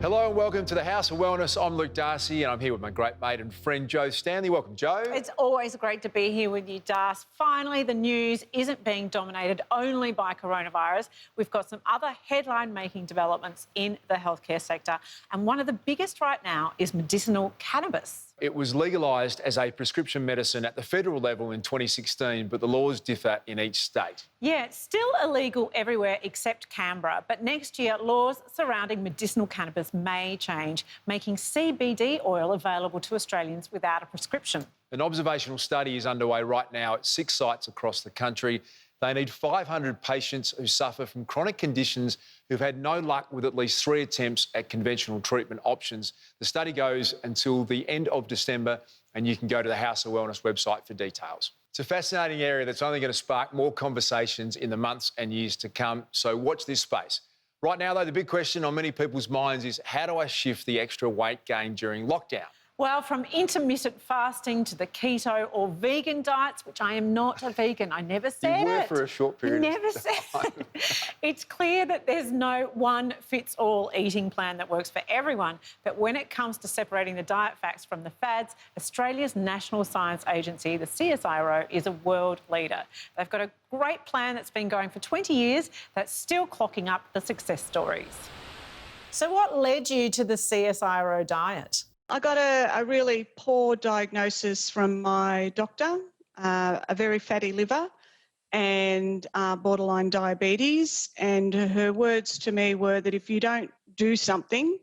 Hello and welcome to the House of Wellness. I'm Luke Darcy and I'm here with my great mate and friend Joe Stanley. Welcome, Joe. It's always great to be here with you, Darcy. Finally, the news isn't being dominated only by coronavirus. We've got some other headline-making developments in the healthcare sector, and one of the biggest right now is medicinal cannabis. It was legalised as a prescription medicine at the federal level in 2016, but the laws differ in each state. Yeah, it's still illegal everywhere except Canberra, but next year laws surrounding medicinal cannabis may change, making CBD oil available to Australians without a prescription. An observational study is underway right now at 6 sites across the country. They need 500 patients who suffer from chronic conditions who've had no luck with at least 3 attempts at conventional treatment options. The study goes until the end of December, and you can go to the House of Wellness website for details. It's a fascinating area that's only going to spark more conversations in the months and years to come, so watch this space. Right now, though, the big question on many people's minds is, how do I shift the extra weight gain during lockdown? Well, from intermittent fasting to the keto or vegan diets, which I am not a vegan, I never said it. You were for a short period. Never said it. It's clear that there's no one-fits-all eating plan that works for everyone. But when it comes to separating the diet facts from the fads, Australia's National Science Agency, the CSIRO, is a world leader. They've got a great plan that's been going for 20 years that's still clocking up the success stories. So what led you to the CSIRO diet? I got a really poor diagnosis from my doctor, a very fatty liver and borderline diabetes. And her words to me were that if you don't do something,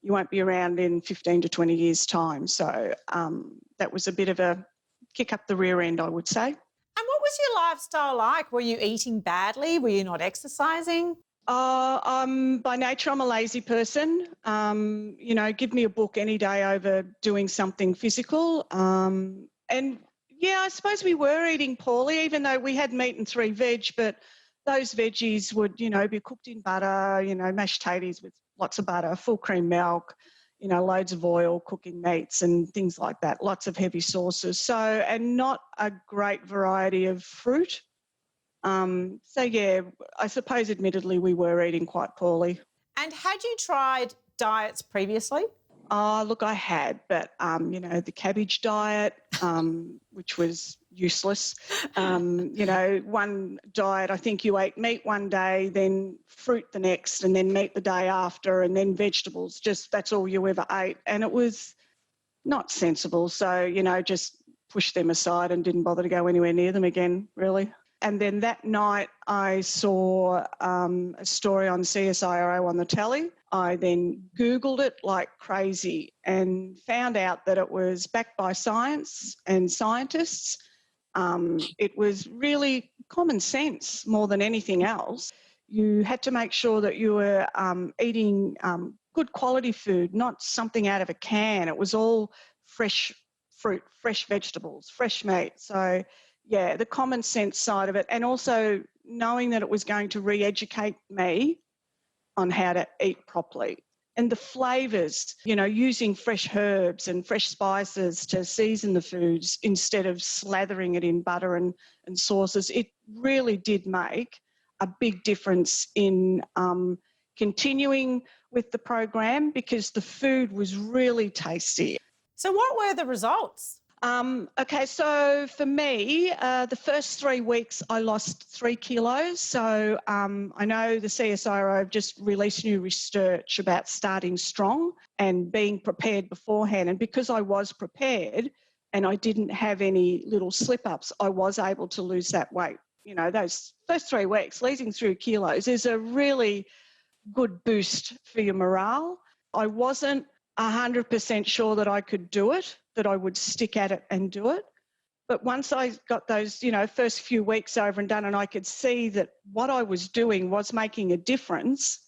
you won't be around in 15 to 20 years' time. So that was a bit of a kick up the rear end, I would say. And what was your lifestyle like? Were you eating badly? Were you not exercising? By nature, I'm a lazy person. You know, give me a book any day over doing something physical. And yeah, I suppose we were eating poorly, even though we had meat and 3 veg, but those veggies would, you know, be cooked in butter, you know, mashed tatties with lots of butter, full cream milk, you know, loads of oil, cooking meats and things like that, lots of heavy sauces. So, and not a great variety of fruit. So, yeah, I suppose admittedly we were eating quite poorly. And had you tried diets previously? Look, I had, but, you know, the cabbage diet, which was useless. You know, one diet, I think you ate meat one day, then fruit the next, and then meat the day after, and then vegetables. Just that's all you ever ate. And it was not sensible. So, you know, just pushed them aside and didn't bother to go anywhere near them again, really. And then that night I saw a story on CSIRO on the telly. I then Googled it like crazy and found out that it was backed by science and scientists. It was really common sense more than anything else. You had to make sure that you were eating good quality food, not something out of a can. It was all fresh fruit, fresh vegetables, fresh meat. So yeah, the common sense side of it, and also knowing that it was going to re-educate me on how to eat properly. And the flavours, you know, using fresh herbs and fresh spices to season the foods instead of slathering it in butter and sauces, it really did make a big difference in continuing with the program because the food was really tasty. So what were the results? Okay, so for me, the first 3 weeks I lost 3 kilos. So I know the CSIRO have just released new research about starting strong and being prepared beforehand. And because I was prepared and I didn't have any little slip-ups, I was able to lose that weight. You know, those first 3 weeks, losing 3 kilos is a really good boost for your morale. I wasn't 100% sure that I could do it, that I would stick at it and do it. But once I got those, you know, first few weeks over and done and I could see that what I was doing was making a difference,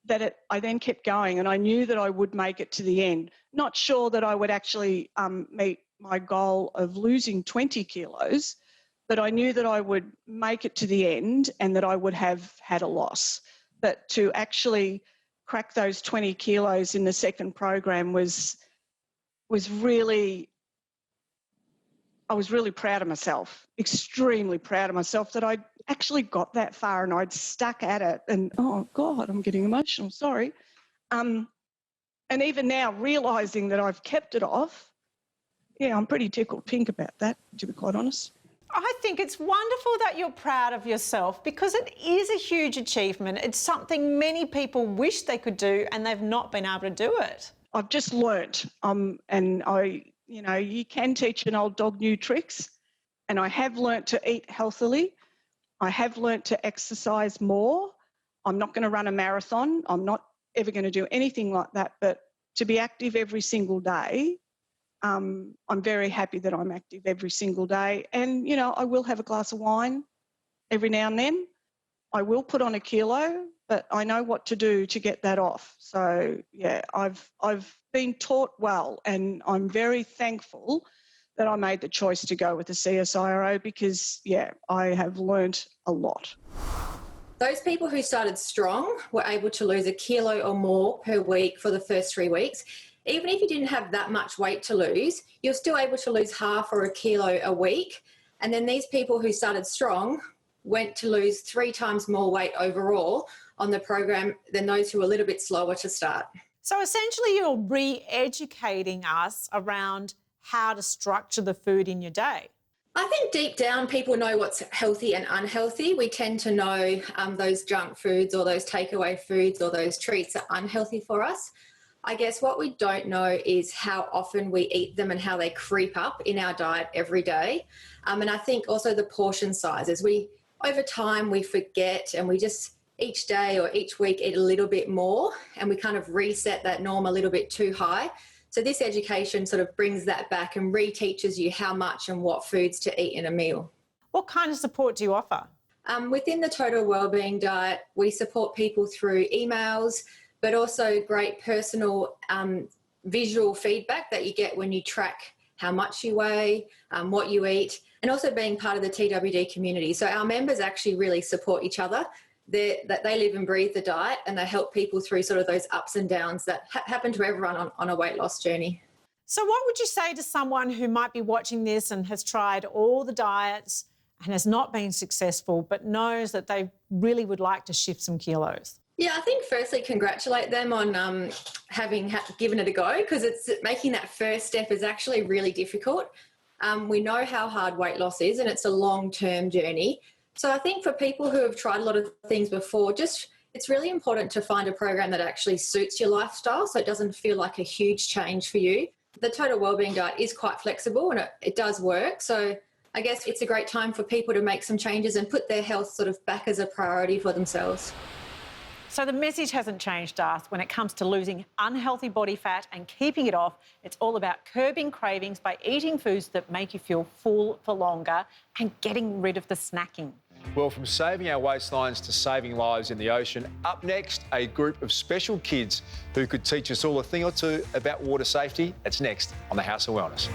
I then kept going and I knew that I would make it to the end. Not sure that I would actually meet my goal of losing 20 kilos, but I knew that I would make it to the end and that I would have had a loss. But to actually crack those 20 kilos in the second program was really, I was really proud of myself, extremely proud of myself that I'd actually got that far and I'd stuck at it. And, oh, God, I'm getting emotional, sorry. And even now, realising that I've kept it off, yeah, I'm pretty tickled pink about that, to be quite honest. I think it's wonderful that you're proud of yourself because it is a huge achievement. It's something many people wish they could do and they've not been able to do it. I've just learnt, and you can teach an old dog new tricks, and I have learnt to eat healthily. I have learnt to exercise more. I'm not going to run a marathon. I'm not ever going to do anything like that, but to be active every single day, I'm very happy that I'm active every single day. And, I will have a glass of wine every now and then. I will put on a kilo, but I know what to do to get that off. So, yeah, I've been taught well, and I'm very thankful that I made the choice to go with the CSIRO because, yeah, I have learnt a lot. Those people who started strong were able to lose 1 kilo or more per week for the first 3 weeks. Even if you didn't have that much weight to lose, you're still able to lose half or 1 kilo a week. And then these people who started strong went to lose 3 times more weight overall on the program than those who were a little bit slower to start. So essentially you're re-educating us around how to structure the food in your day. I think deep down people know what's healthy and unhealthy. We tend to know those junk foods or those takeaway foods or those treats are unhealthy for us. I guess what we don't know is how often we eat them and how they creep up in our diet every day. And I think also the portion sizes. Over time, we forget and we just each day or each week eat a little bit more and we kind of reset that norm a little bit too high. So this education sort of brings that back and reteaches you how much and what foods to eat in a meal. What kind of support do you offer? Within the Total Wellbeing Diet, we support people through emails, but also great personal visual feedback that you get when you track how much you weigh, what you eat, and also being part of the TWD community. So our members actually really support each other. They live and breathe the diet, and they help people through sort of those ups and downs that happen to everyone on a weight loss journey. So what would you say to someone who might be watching this and has tried all the diets and has not been successful but knows that they really would like to shift some kilos? Yeah, I think firstly congratulate them on having given it a go, because it's making that first step is actually really difficult. We know how hard weight loss is, and it's a long-term journey. So I think for people who have tried a lot of things before, it's really important to find a program that actually suits your lifestyle so it doesn't feel like a huge change for you. The Total Wellbeing Diet is quite flexible and it does work. So I guess it's a great time for people to make some changes and put their health sort of back as a priority for themselves. So the message hasn't changed, Darth. When it comes to losing unhealthy body fat and keeping it off, it's all about curbing cravings by eating foods that make you feel full for longer and getting rid of the snacking. Well, from saving our waistlines to saving lives in the ocean, up next, a group of special kids who could teach us all a thing or two about water safety. That's next on the House of Wellness.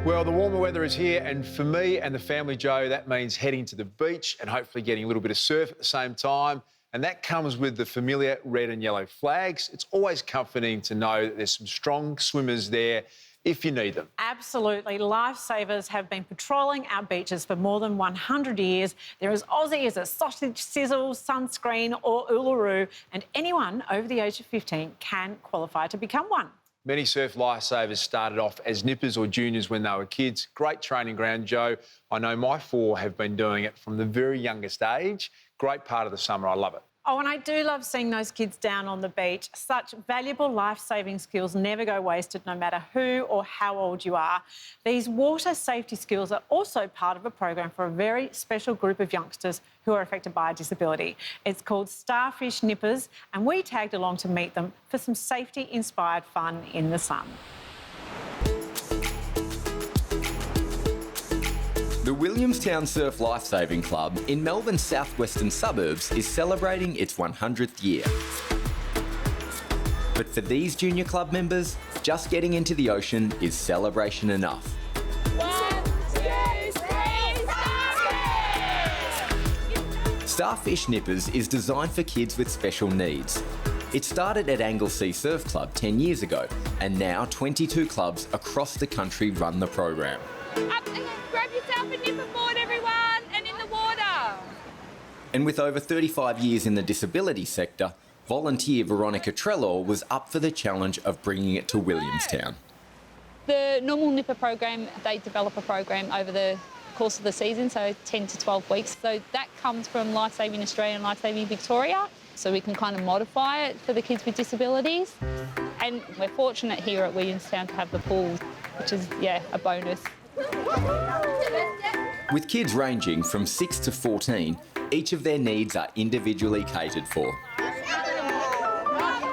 Well, the warmer weather is here, and for me and the family, Joe, that means heading to the beach and hopefully getting a little bit of surf at the same time. And that comes with the familiar red and yellow flags. It's always comforting to know that there's some strong swimmers there if you need them. Absolutely. Lifesavers have been patrolling our beaches for more than 100 years. They're as Aussie as a sausage sizzle, sunscreen or Uluru, and anyone over the age of 15 can qualify to become one. Many surf lifesavers started off as nippers or juniors when they were kids. Great training ground, Joe. I know my 4 have been doing it from the very youngest age. Great part of the summer. I love it. Oh, and I do love seeing those kids down on the beach. Such valuable life-saving skills never go wasted, no matter who or how old you are. These water safety skills are also part of a program for a very special group of youngsters who are affected by a disability. It's called Starfish Nippers, and we tagged along to meet them for some safety-inspired fun in the sun. The Williamstown Surf Lifesaving Club in Melbourne's southwestern suburbs is celebrating its 100th year. But for these junior club members, just getting into the ocean is celebration enough. 1, 2, 3, Starfish! Starfish Nippers is designed for kids with special needs. It started at Anglesea Surf Club 10 years ago, and now 22 clubs across the country run the program. Up and grab yourself a nipper board, everyone, and in the water. And with over 35 years in the disability sector, volunteer Veronica Trelaw was up for the challenge of bringing it to Williamstown. The normal nipper program, they develop a program over the course of the season, so 10 to 12 weeks. So that comes from Life Saving Australia and Life Saving Victoria, so we can kind of modify it for the kids with disabilities. And we're fortunate here at Williamstown to have the pool, which is, a bonus. With kids ranging from 6 to 14, each of their needs are individually catered for.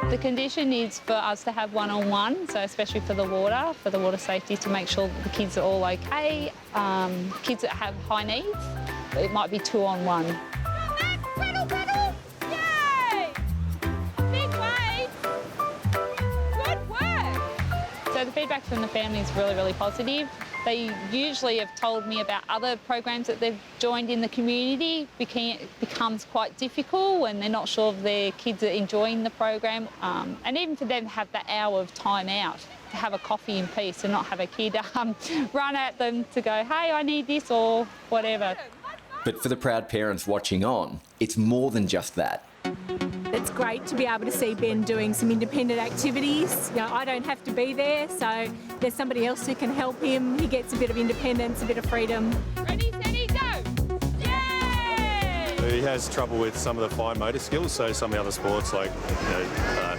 The condition is for us to have one-on-one, so especially for the water safety, to make sure that the kids are all okay. Kids that have high needs, it might be 2-on-1. Pedal, pedal! Yay! Big wave! Good work! So the feedback from the family is really, really positive. They usually have told me about other programs that they've joined in the community. It becomes quite difficult when they're not sure if their kids are enjoying the program. And even for them to have that hour of time out, to have a coffee in peace and not have a kid run at them to go, hey, I need this or whatever. But for the proud parents watching on, it's more than just that. It's great to be able to see Ben doing some independent activities. I don't have to be there, so there's somebody else who can help him. He gets a bit of independence, a bit of freedom. Ready, steady, go! Yay! He has trouble with some of the fine motor skills, so some of the other sports like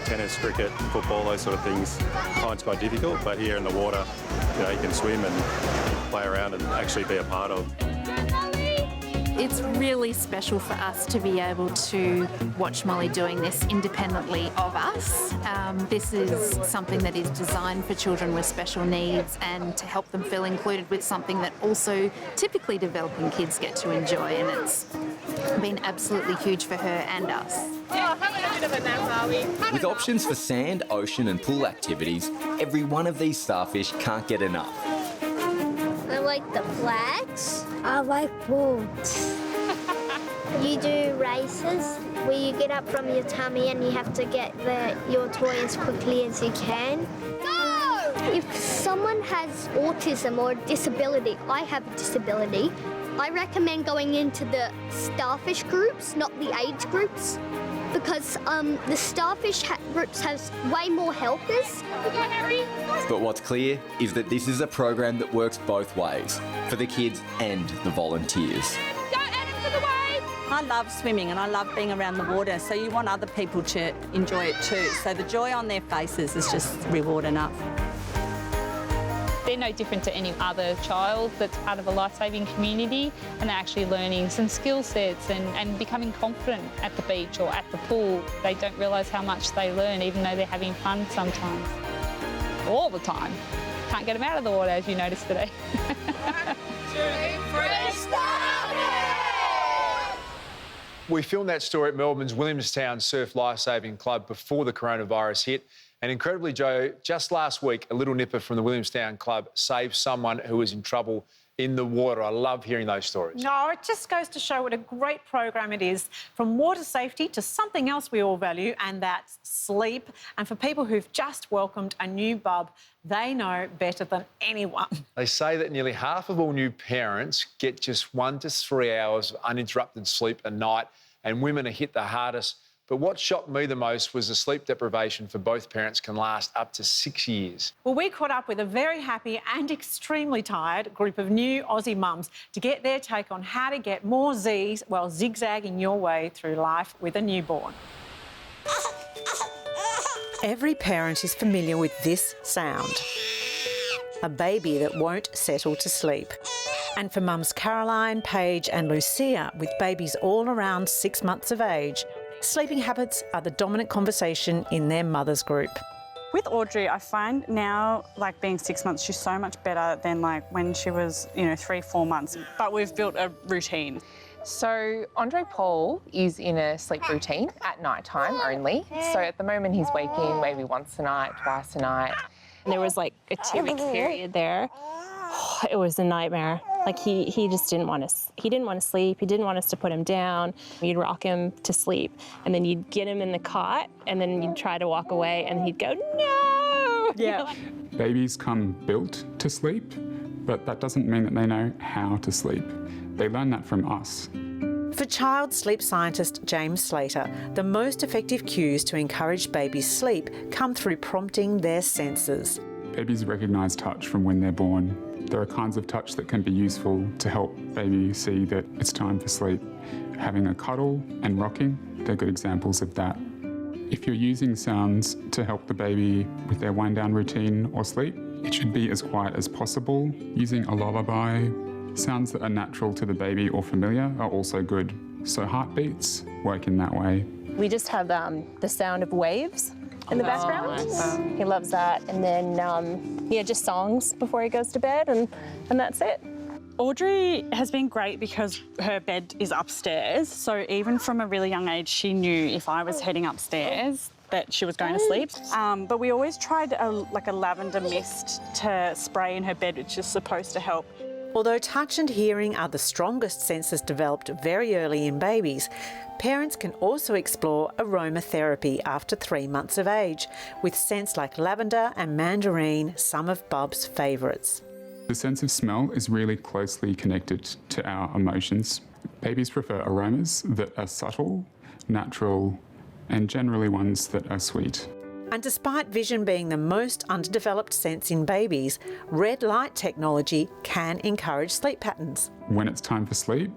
tennis, cricket, football, those sort of things, finds quite difficult. But here in the water, he can swim and play around and actually be a part of. It's really special for us to be able to watch Molly doing this independently of us. This is something that is designed for children with special needs and to help them feel included with something that also typically developing kids get to enjoy, and it's been absolutely huge for her and us. With options for sand, ocean and pool activities, every one of these starfish can't get enough. I like the flags. I like boats. You do races where you get up from your tummy and you have to get your toy as quickly as you can. Go! If someone has autism or disability, I have a disability, I recommend going into the starfish groups, not the age groups, because the starfish groups has way more helpers. But what's clear is that this is a program that works both ways, for the kids and the volunteers. I love swimming and I love being around the water, so you want other people to enjoy it too. So the joy on their faces is just reward enough. They're no different to any other child that's part of a life-saving community, and they're actually learning some skill sets and becoming confident at the beach or at the pool. They don't realise how much they learn, even though they're having fun sometimes. All the time. Can't get them out of the water, as you noticed today. 1, 2, 3, stop! We filmed that story at Melbourne's Williamstown Surf Lifesaving Club before the coronavirus hit. And incredibly, Joe, just last week, a little nipper from the Williamstown Club saved someone who was in trouble in the water. I love hearing those stories. No, it just goes to show what a great program it is, from water safety to something else we all value, and that's sleep. And for people who've just welcomed a new bub, they know better than anyone. They say that nearly half of all new parents get just 1 to 3 hours of uninterrupted sleep a night, and women are hit the hardest. But what shocked me the most was the sleep deprivation for both parents can last up to 6 years. Well, we caught up with a very happy and extremely tired group of new Aussie mums to get their take on how to get more Z's while zigzagging your way through life with a newborn. Every parent is familiar with this sound. A baby that won't settle to sleep. And for mums Caroline, Paige and Lucia, with babies all around 6 months of age, sleeping habits are the dominant conversation in their mothers group. With Audrey, I find now, like being 6 months, she's so much better than like when she was, 3-4 months. But we've built a routine. So Andre Paul is in a sleep routine at night time only. So at the moment he's waking maybe once a night, twice a night. There was like a 2-week period there. It was a nightmare. Like he just didn't want us. He didn't want to sleep. He didn't want us to put him down. You'd rock him to sleep, and then you'd get him in the cot, and then you'd try to walk away, and he'd go, no. Yeah. Babies come built to sleep, but that doesn't mean that they know how to sleep. They learn that from us. For child sleep scientist James Slater, the most effective cues to encourage babies' sleep come through prompting their senses. Babies recognise touch from when they're born. There are kinds of touch that can be useful to help baby see that it's time for sleep. Having a cuddle and rocking, they're good examples of that. If you're using sounds to help the baby with their wind-down routine or sleep, it should be as quiet as possible. Using a lullaby, sounds that are natural to the baby or familiar are also good. So heartbeats work in that way. We just have the sound of waves in the background. Nice. He loves that. And then, just songs before he goes to bed, and that's it. Audrey has been great because her bed is upstairs. So even from a really young age, she knew if I was heading upstairs that she was going to sleep. But we always tried a lavender mist to spray in her bed, which is supposed to help. Although touch and hearing are the strongest senses developed very early in babies, parents can also explore aromatherapy after 3 months of age, with scents like lavender and mandarin some of Bub's favourites. The sense of smell is really closely connected to our emotions. Babies prefer aromas that are subtle, natural, and generally ones that are sweet. And despite vision being the most underdeveloped sense in babies, red light technology can encourage sleep patterns. When it's time for sleep,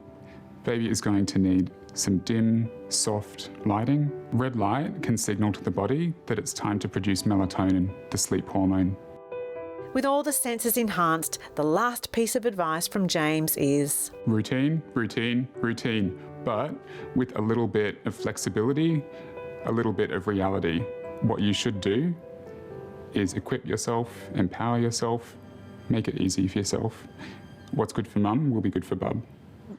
baby is going to need some dim, soft lighting. Red light can signal to the body that it's time to produce melatonin, the sleep hormone. With all the senses enhanced, the last piece of advice from James is routine, routine, routine, but with a little bit of flexibility, a little bit of reality. What you should do is equip yourself, empower yourself, make it easy for yourself. What's good for mum will be good for bub.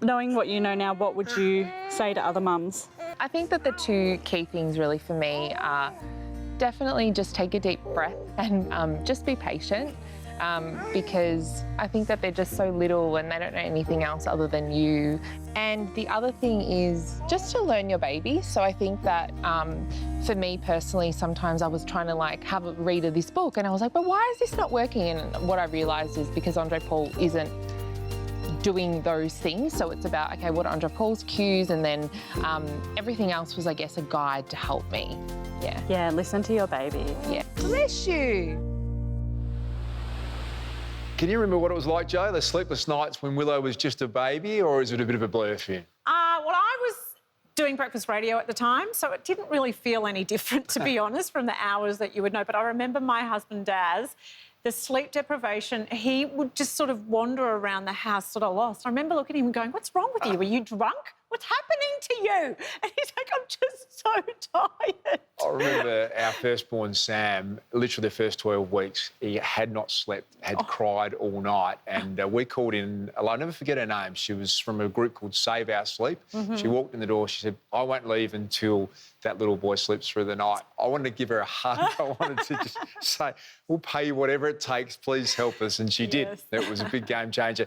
Knowing what you know now, what would you say to other mums? I think that the two key things really for me are definitely just take a deep breath and just be patient, because I think that they're just so little and they don't know anything else other than you. And the other thing is just to learn your baby. So I think that for me personally, sometimes I was trying to have a read of this book and I was like, but why is this not working? And what I realised is because Andre Paul isn't doing those things. So it's about, okay, what are Andre Paul's cues? And then everything else was, I guess, a guide to help me. Yeah. Yeah, listen to your baby. Yeah. Bless you. Can you remember what it was like, Joe, the sleepless nights when Willow was just a baby, or is it a bit of a blur for you? Well, I was doing breakfast radio at the time, so it didn't really feel any different, to be honest, from the hours that you would know. But I remember my husband, Daz, the sleep deprivation, he would just sort of wander around the house sort of lost. I remember looking at him and going, what's wrong with you? Are you drunk? What's happening to you? And he's like, I'm just so tired. I remember our firstborn, Sam, literally the first 12 weeks, he had not slept, had cried all night. And we called in, I'll never forget her name. She was from a group called Save Our Sleep. Mm-hmm. She walked in the door, she said, I won't leave until that little boy sleeps through the night. I wanted to give her a hug. I wanted to just say, we'll pay you whatever it takes, please help us. And she did. It was a big game changer.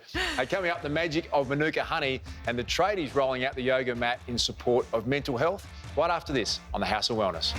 Coming up, the magic of Manuka honey and the tradies rolling out the yoga mat in support of mental health. Right after this on the House of Wellness.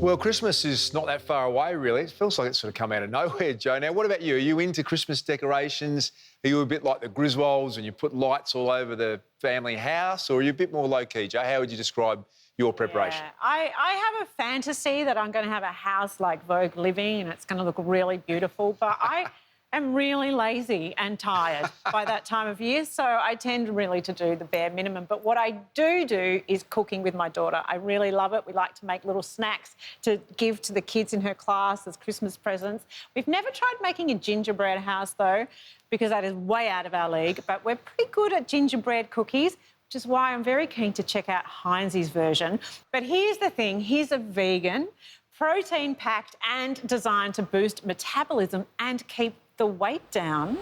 Well, Christmas is not that far away, really. It feels like it's sort of come out of nowhere, Joe. Now, what about you? Are you into Christmas decorations? Are you a bit like the Griswolds and you put lights all over the family house? Or are you a bit more low-key, Joe? How would you describe your preparation? Yeah. I have a fantasy that I'm going to have a house like Vogue Living and it's going to look really beautiful, but I am really lazy and tired by that time of year, so I tend really to do the bare minimum. But what I do is cooking with my daughter. I really love it. We like to make little snacks to give to the kids in her class as Christmas presents. We've never tried making a gingerbread house, though, because that is way out of our league, but we're pretty good at gingerbread cookies, which is why I'm very keen to check out Hines' version. But here's the thing, he's a vegan, protein-packed and designed to boost metabolism and keep the weight down.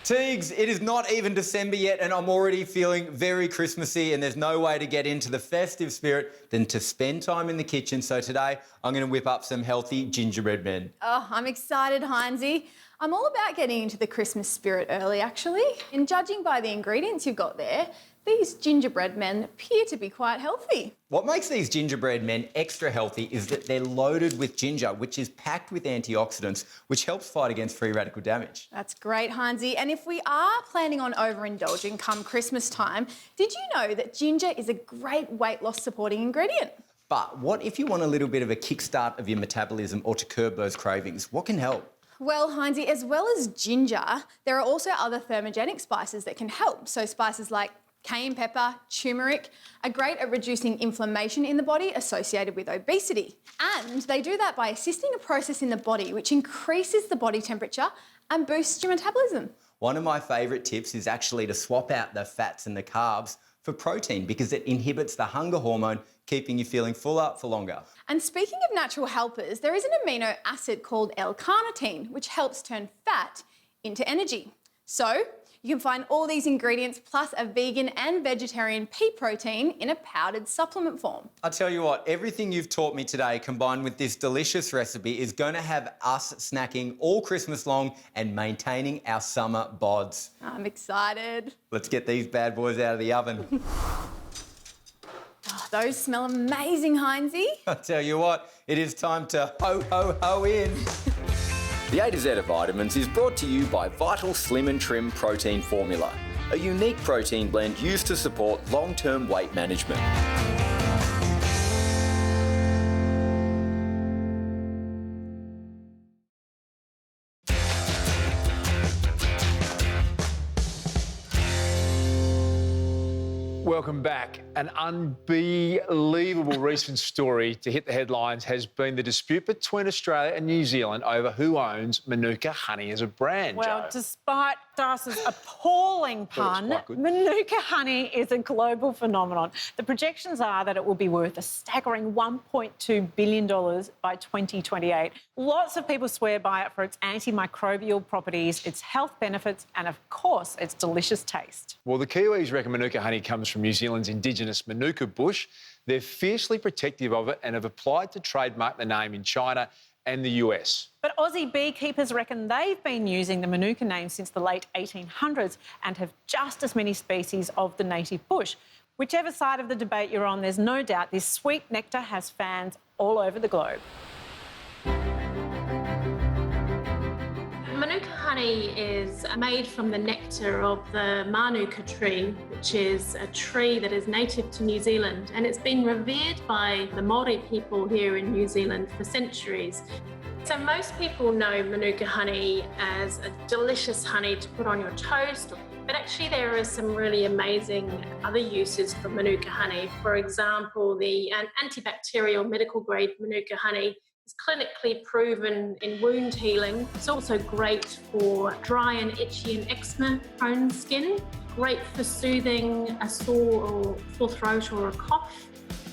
Teagues, it is not even December yet and I'm already feeling very Christmassy, and there's no way to get into the festive spirit than to spend time in the kitchen. So today I'm going to whip up some healthy gingerbread men. Oh, I'm excited, Hinesy. I'm all about getting into the Christmas spirit early, actually. And judging by the ingredients you've got there, these gingerbread men appear to be quite healthy. What makes these gingerbread men extra healthy is that they're loaded with ginger, which is packed with antioxidants, which helps fight against free radical damage. That's great, Hinesy. And if we are planning on overindulging come Christmas time, did you know that ginger is a great weight loss supporting ingredient? But what if you want a little bit of a kickstart of your metabolism or to curb those cravings? What can help? Well, Hinesy, as well as ginger, there are also other thermogenic spices that can help. So spices like cayenne pepper, turmeric are great at reducing inflammation in the body associated with obesity. And they do that by assisting a process in the body which increases the body temperature and boosts your metabolism. One of my favourite tips is actually to swap out the fats and the carbs for protein because it inhibits the hunger hormone, keeping you feeling fuller for longer. And speaking of natural helpers, there is an amino acid called L-carnitine, which helps turn fat into energy. So you can find all these ingredients plus a vegan and vegetarian pea protein in a powdered supplement form. I tell you what, everything you've taught me today combined with this delicious recipe is going to have us snacking all Christmas long and maintaining our summer bods. I'm excited. Let's get these bad boys out of the oven. Oh, those smell amazing, Hinesy. I tell you what, it is time to ho, ho, ho in. The A to Z of Vitamins is brought to you by Vital Slim and Trim Protein Formula, a unique protein blend used to support long-term weight management. Welcome back. An unbelievable recent story to hit the headlines has been the dispute between Australia and New Zealand over who owns Manuka honey as a brand. Well, Jo. despite Darcy's appalling pun, Manuka honey is a global phenomenon. The projections are that it will be worth a staggering $1.2 billion by 2028. Lots of people swear by it for its antimicrobial properties, its health benefits and, of course, its delicious taste. Well, the Kiwis reckon Manuka honey comes from New Zealand's indigenous Manuka bush. They're fiercely protective of it and have applied to trademark the name in China and the US. But Aussie beekeepers reckon they've been using the Manuka name since the late 1800s and have just as many species of the native bush. Whichever side of the debate you're on, there's no doubt this sweet nectar has fans all over the globe. Manuka honey is made from the nectar of the Manuka tree, which is a tree that is native to New Zealand, and it's been revered by the Māori people here in New Zealand for centuries. So most people know Manuka honey as a delicious honey to put on your toast, but actually there are some really amazing other uses for Manuka honey. For example, the antibacterial medical grade Manuka honey is clinically proven in wound healing. It's also great for dry and itchy and eczema-prone skin, great for soothing a sore or sore throat or a cough.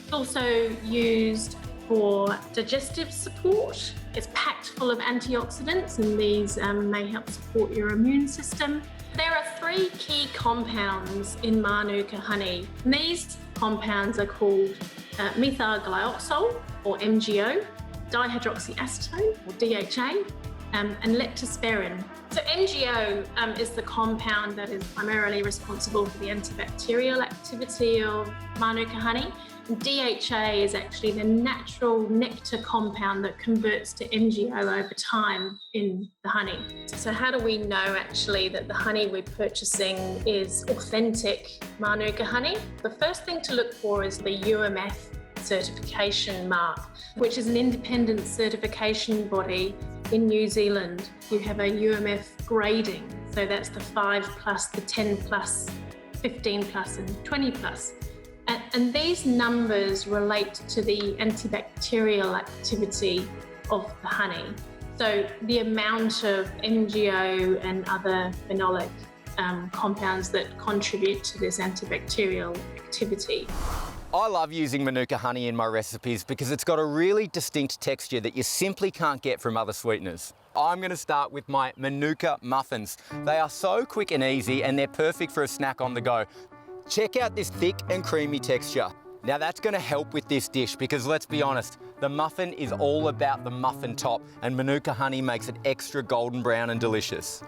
It's also used for digestive support. It's packed full of antioxidants, and these may help support your immune system. There are 3 key compounds in Manuka honey. And these compounds are called methylglyoxal, or MGO, dihydroxyacetone, or DHA, and lactoferrin. So MGO is the compound that is primarily responsible for the antibacterial activity of Manuka honey. And DHA is actually the natural nectar compound that converts to MGO over time in the honey. So how do we know actually that the honey we're purchasing is authentic Manuka honey? The first thing to look for is the UMF certification mark, which is an independent certification body in New Zealand. You have a UMF grading, so that's the 5+, the 10+, 15+, and 20+. And these numbers relate to the antibacterial activity of the honey. So the amount of MGO and other phenolic compounds that contribute to this antibacterial activity. I love using Manuka honey in my recipes because it's got a really distinct texture that you simply can't get from other sweeteners. I'm going to start with my Manuka muffins. They are so quick and easy and they're perfect for a snack on the go. Check out this thick and creamy texture. Now that's going to help with this dish because let's be honest, the muffin is all about the muffin top and Manuka honey makes it extra golden brown and delicious.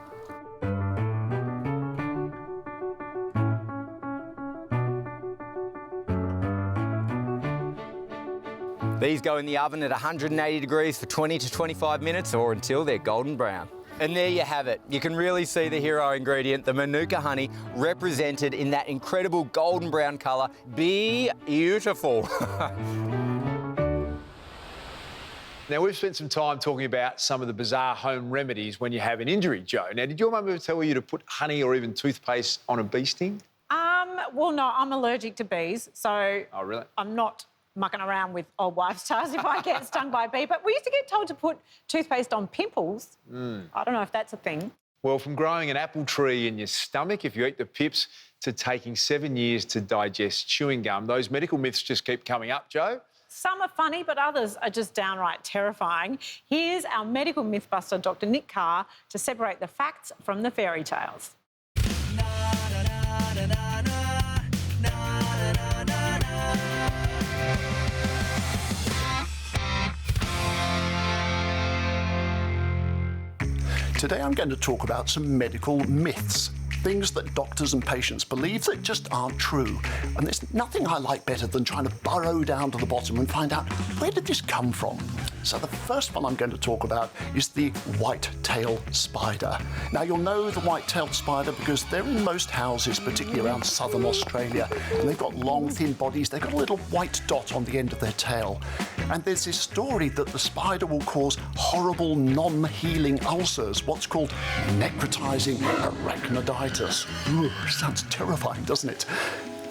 These go in the oven at 180 degrees for 20 to 25 minutes or until they're golden brown. And there you have it. You can really see the hero ingredient, the Manuka honey, represented in that incredible golden brown colour. Beautiful. Now, we've spent some time talking about some of the bizarre home remedies when you have an injury, Joe. Now, did your mum ever tell you to put honey or even toothpaste on a bee sting? Well, no, I'm allergic to bees, so Oh, really? I'm not mucking around with old wives' tales if I get stung by a bee. But we used to get told to put toothpaste on pimples. I don't know if that's a thing. Well, from growing an apple tree in your stomach if you eat the pips to taking 7 years to digest chewing gum, those medical myths just keep coming up, Joe. Some are funny, but others are just downright terrifying. Here's our medical mythbuster, Dr. Nick Carr, to separate the facts from the fairy tales. Today I'm going to talk about some medical myths, things that doctors and patients believe that just aren't true. And there's nothing I like better than trying to burrow down to the bottom and find out, where did this come from? So the first one I'm going to talk about is the white-tailed spider. Now you'll know the white-tailed spider because they're in most houses, particularly around southern Australia, and they've got long, thin bodies. They've got a little white dot on the end of their tail. And there's this story that the spider will cause horrible non-healing ulcers, what's called necrotizing arachniditis. Ooh, sounds terrifying, doesn't it?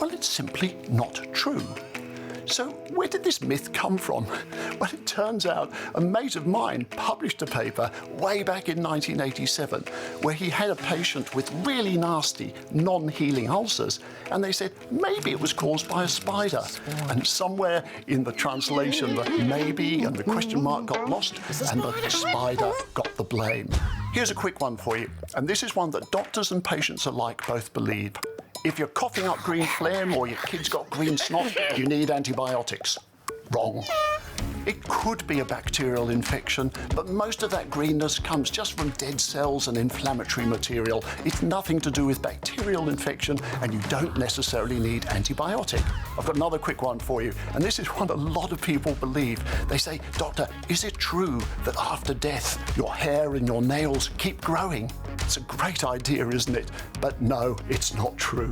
Well, it's simply not true. So where did this myth come from? Well, it turns out a mate of mine published a paper way back in 1987 where he had a patient with really nasty, non-healing ulcers, and they said maybe it was caused by a spider. And somewhere in the translation, the maybe and the question mark got lost, and the spider got the blame. Here's a quick one for you, and this is one that doctors and patients alike both believe. If you're coughing up green phlegm or your kid's got green snot, you need antibiotics. Wrong. It could be a bacterial infection, but most of that greenness comes just from dead cells and inflammatory material. It's nothing to do with bacterial infection, and you don't necessarily need antibiotic. I've got another quick one for you, and this is one a lot of people believe. They say, "Doctor, is it true that after death, your hair and your nails keep growing?" It's a great idea, isn't it? But no, it's not true.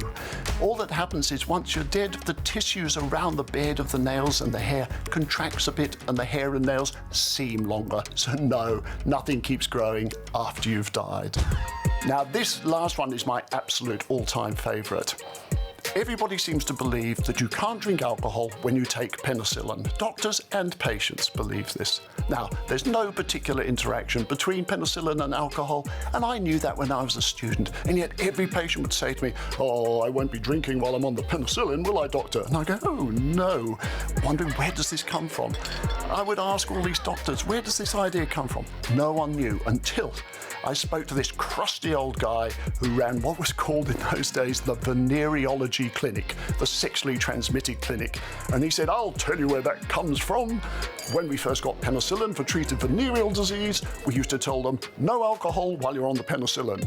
All that happens is once you're dead, the tissues around the bed of the nails and the hair contracts a bit, and the hair and nails seem longer. So no, nothing keeps growing after you've died. Now, this last one is my absolute all-time favourite. Everybody seems to believe that you can't drink alcohol when you take penicillin. Doctors and patients believe this. Now, there's no particular interaction between penicillin and alcohol, and I knew that when I was a student, and yet every patient would say to me, "Oh, I won't be drinking while I'm on the penicillin, will I, doctor?" And I go, "Oh, no." Wondering, where does this come from? I would ask all these doctors, where does this idea come from? No one knew until I spoke to this crusty old guy who ran what was called in those days the venereology clinic, the sexually transmitted clinic. And he said, "I'll tell you where that comes from. When we first got penicillin for treating venereal disease, we used to tell them, no alcohol while you're on the penicillin.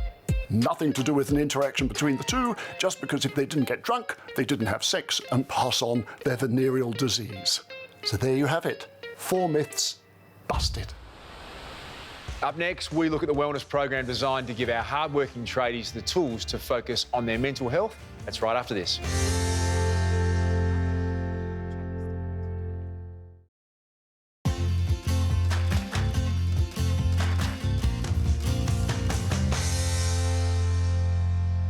Nothing to do with an interaction between the two, just because if they didn't get drunk, they didn't have sex and pass on their venereal disease." So there you have it. 4 myths busted. Up next, we look at the wellness program designed to give our hardworking tradies the tools to focus on their mental health. That's right after this.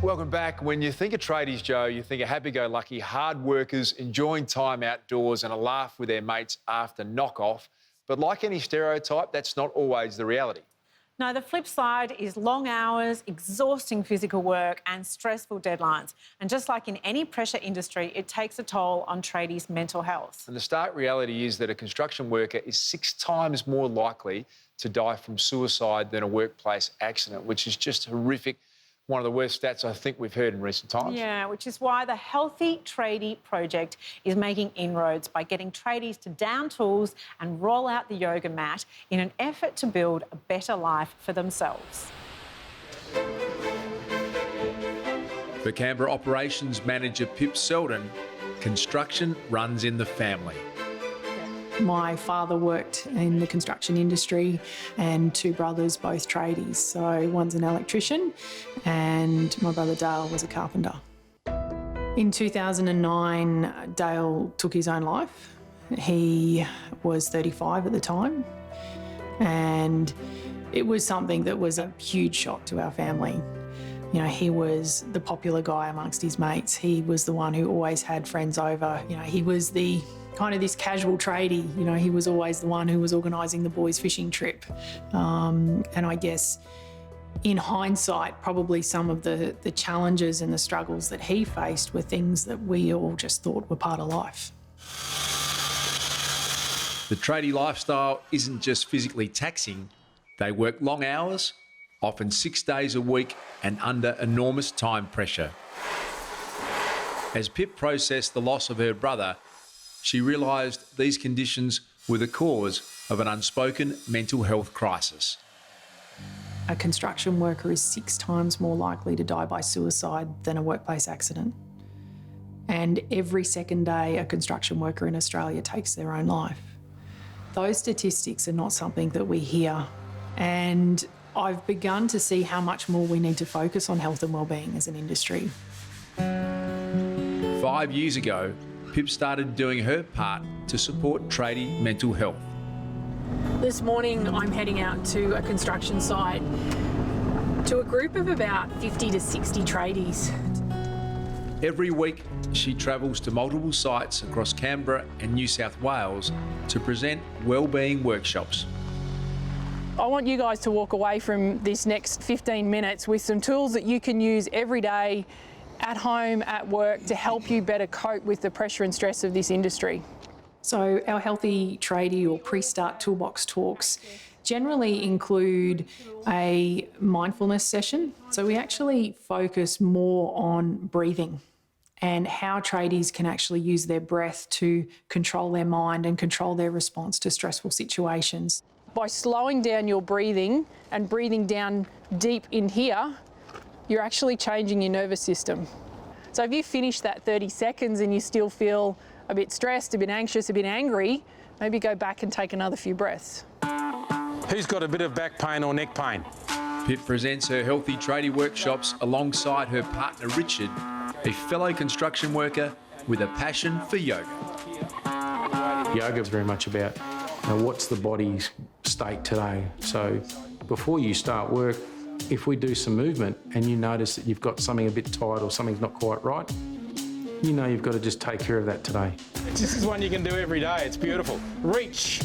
Welcome back. When you think of tradies, Joe, you think of happy-go-lucky, hard workers enjoying time outdoors and a laugh with their mates after knock-off. But like any stereotype, that's not always the reality. No, the flip side is long hours, exhausting physical work and stressful deadlines. And just like in any pressure industry, it takes a toll on tradies' mental health. And the stark reality is that a construction worker is 6 times more likely to die from suicide than a workplace accident, which is just horrific. One of the worst stats I think we've heard in recent times. Yeah, which is why the Healthy Tradie project is making inroads by getting tradies to down tools and roll out the yoga mat in an effort to build a better life for themselves. For Canberra Operations Manager Pip Selden, construction runs in the family. My father worked in the construction industry and 2 brothers, both tradies. So one's an electrician and my brother Dale was a carpenter. In 2009, Dale took his own life. He was 35 at the time and it was something that was a huge shock to our family. You know, he was the popular guy amongst his mates. He was the one who always had friends over. You know, he was the kind of this casual tradie. You know, he was always the one who was organising the boys' fishing trip. And I guess in hindsight, probably some of the challenges and the struggles that he faced were things that we all just thought were part of life. The tradie lifestyle isn't just physically taxing. They work long hours, often 6 days a week and under enormous time pressure. As Pip processed the loss of her brother, she realised these conditions were the cause of an unspoken mental health crisis. A construction worker is 6 times more likely to die by suicide than a workplace accident. And every second day, a construction worker in Australia takes their own life. Those statistics are not something that we hear. And I've begun to see how much more we need to focus on health and wellbeing as an industry. 5 years ago, Pip started doing her part to support tradie mental health. This morning, I'm heading out to a construction site to a group of about 50 to 60 tradies. Every week, she travels to multiple sites across Canberra and New South Wales to present wellbeing workshops. I want you guys to walk away from this next 15 minutes with some tools that you can use every day at home, at work, to help you better cope with the pressure and stress of this industry. So our Healthy Tradie or pre-start toolbox talks generally include a mindfulness session. So we actually focus more on breathing and how tradies can actually use their breath to control their mind and control their response to stressful situations. By slowing down your breathing and breathing down deep in here, you're actually changing your nervous system. So if you finish that 30 seconds and you still feel a bit stressed, a bit anxious, a bit angry, maybe go back and take another few breaths. Who's got a bit of back pain or neck pain? Pip presents her Healthy Tradie workshops alongside her partner Richard, a fellow construction worker with a passion for yoga. Yoga is very much about what's the body's state today. So before you start work, if we do some movement and you notice that you've got something a bit tight or something's not quite right, you know you've got to just take care of that today. This is one you can do every day. It's beautiful. Reach.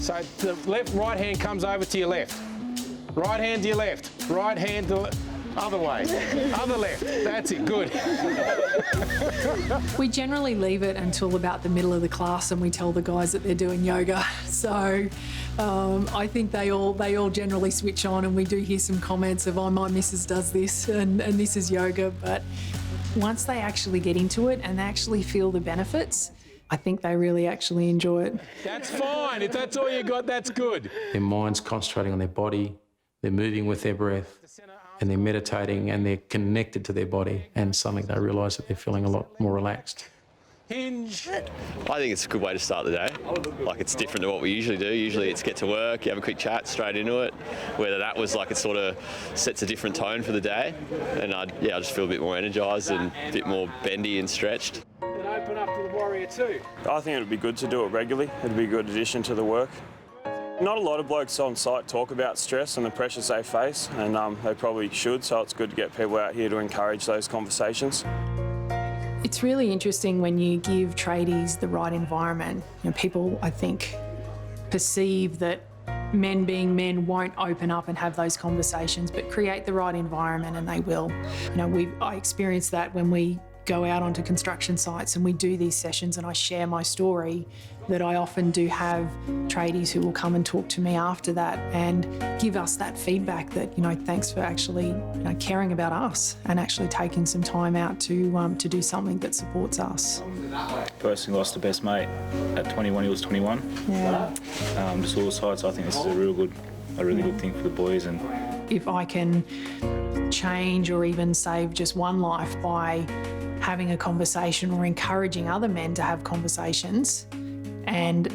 So the right hand comes over to your left. Right hand to your left. Right hand to other way. Other left. That's it. Good. We generally leave it until about the middle of the class and we tell the guys that they're doing yoga. So I think they all generally switch on, and we do hear some comments of, oh, my missus does this and this is yoga. But once they actually get into it and they actually feel the benefits, I think they really actually enjoy it. That's fine. If that's all you got, that's good. Their mind's concentrating on their body, they're moving with their breath, and they're meditating and they're connected to their body, and suddenly they realise that they're feeling a lot more relaxed. Hinge. I think it's a good way to start the day. Like, it's different to what we usually do. Usually it's get to work, you have a quick chat, straight into it. Whether that was like, it sort of sets a different tone for the day. And I just feel a bit more energised and a bit more bendy and stretched. Then open up to the Warrior 2. I think it would be good to do it regularly. It'd be a good addition to the work. Not a lot of blokes on site talk about stress and the pressures they face, and they probably should, so it's good to get people out here to encourage those conversations. It's really interesting when you give tradies the right environment. You know, people, I think, perceive that men being men won't open up and have those conversations, but create the right environment and they will. You know, I experience that when we go out onto construction sites and we do these sessions and I share my story, that I often do have tradies who will come and talk to me after that and give us that feedback that, you know, thanks for actually, you know, caring about us and actually taking some time out to do something that supports us. Personally lost the best mate at 21, he was 21. Yeah. Suicide, so I think this is a really good thing for the boys. And if I can change or even save just one life by having a conversation or encouraging other men to have conversations, and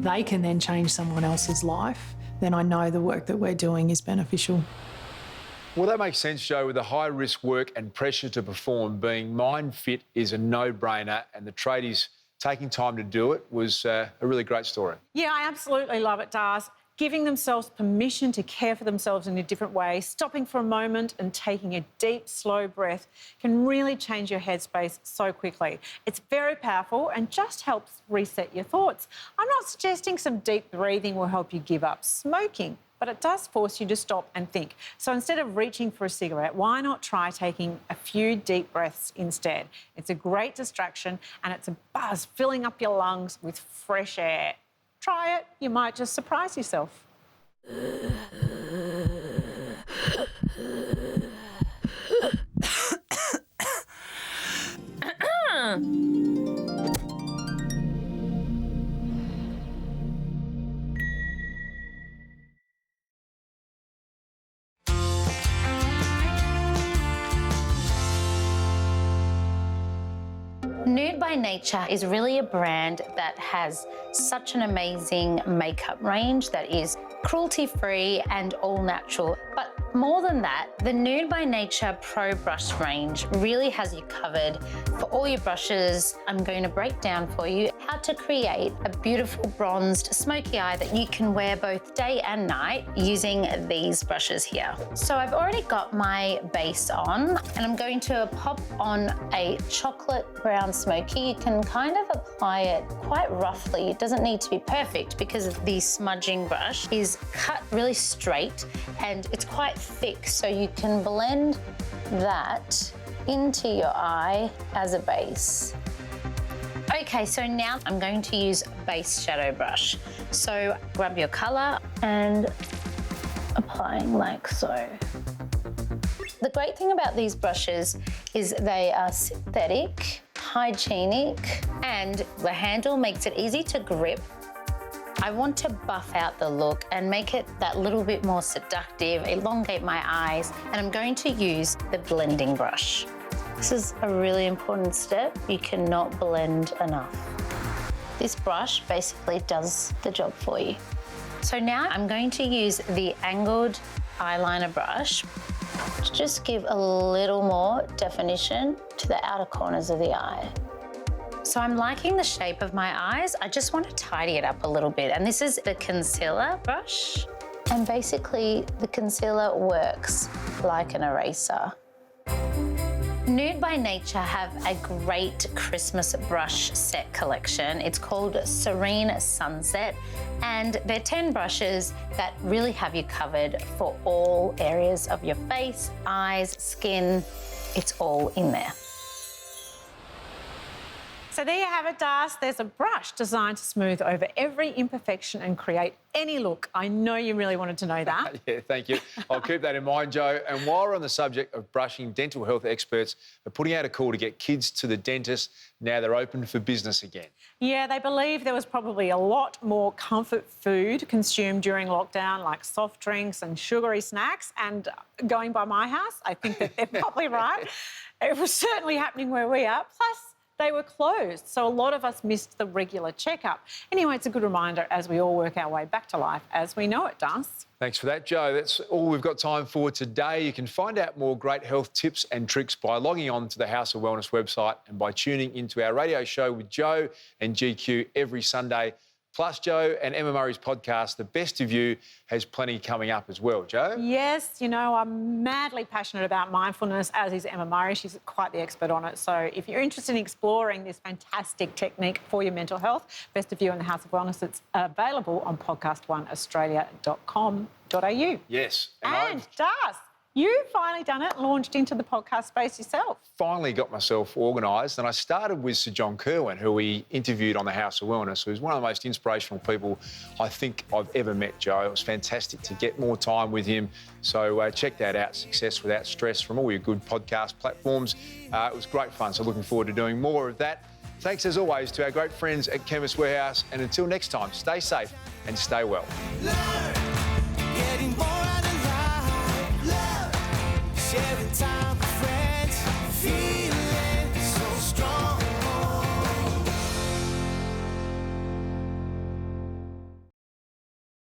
they can then change someone else's life, then I know the work that we're doing is beneficial. Well, that makes sense, Joe. With the high-risk work and pressure to perform, being mind fit is a no-brainer, and the tradies taking time to do it was a really great story. Yeah, I absolutely love it, Dars. Giving themselves permission to care for themselves in a different way, stopping for a moment and taking a deep, slow breath can really change your headspace so quickly. It's very powerful and just helps reset your thoughts. I'm not suggesting some deep breathing will help you give up smoking, but it does force you to stop and think. So instead of reaching for a cigarette, why not try taking a few deep breaths instead? It's a great distraction and it's a buzz filling up your lungs with fresh air. Try it, you might just surprise yourself. Nude by Nature is really a brand that has such an amazing makeup range that is cruelty-free and all natural. But more than that, the Nude by Nature Pro Brush range really has you covered for all your brushes. I'm going to break down for you how to create a beautiful bronzed smoky eye that you can wear both day and night using these brushes here. So I've already got my base on and I'm going to pop on a chocolate brown smoky. You can kind of apply it quite roughly. It doesn't need to be perfect because the smudging brush is cut really straight and it's quite thick, so you can blend that into your eye as a base. Okay, so now I'm going to use base shadow brush. So grab your color and applying like so. The great thing about these brushes is they are synthetic, hygienic, and the handle makes it easy to grip. I want to buff out the look and make it that little bit more seductive, elongate my eyes, and I'm going to use the blending brush. This is a really important step. You cannot blend enough. This brush basically does the job for you. So now I'm going to use the angled eyeliner brush to just give a little more definition to the outer corners of the eye. So I'm liking the shape of my eyes. I just want to tidy it up a little bit. And this is the concealer brush. And basically the concealer works like an eraser. Nude by Nature have a great Christmas brush set collection. It's called Serene Sunset, and they're 10 brushes that really have you covered for all areas of your face, eyes, skin. It's all in there. So there you have it, Dars. There's a brush designed to smooth over every imperfection and create any look. I know you really wanted to know that. Yeah, thank you. I'll keep that in mind, Joe. And while we're on the subject of brushing, dental health experts are putting out a call to get kids to the dentist. Now they're open for business again. Yeah, they believe there was probably a lot more comfort food consumed during lockdown, like soft drinks and sugary snacks. And going by my house, I think that they're probably right. It was certainly happening where we are. Plus, they were closed, so a lot of us missed the regular checkup. Anyway, it's a good reminder as we all work our way back to life as we know it, Darcy. Thanks for that, Joe. That's all we've got time for today. You can find out more great health tips and tricks by logging on to the House of Wellness website and by tuning into our radio show with Joe and GQ every Sunday. Plus, Joe, and Emma Murray's podcast, The Best of You, has plenty coming up as well. Joe? Yes, you know, I'm madly passionate about mindfulness, as is Emma Murray. She's quite the expert on it. So if you're interested in exploring this fantastic technique for your mental health, Best of You in the House of Wellness, it's available on podcastoneaustralia.com.au. Yes. And Das, you've finally done it, launched into the podcast space yourself. Finally got myself organised, and I started with Sir John Kerwin, who we interviewed on the House of Wellness, who's one of the most inspirational people I think I've ever met, Joe. It was fantastic to get more time with him. So check that out, Success Without Stress, from all your good podcast platforms. It was great fun, so looking forward to doing more of that. Thanks, as always, to our great friends at Chemist Warehouse, and until next time, stay safe and stay well. Getting more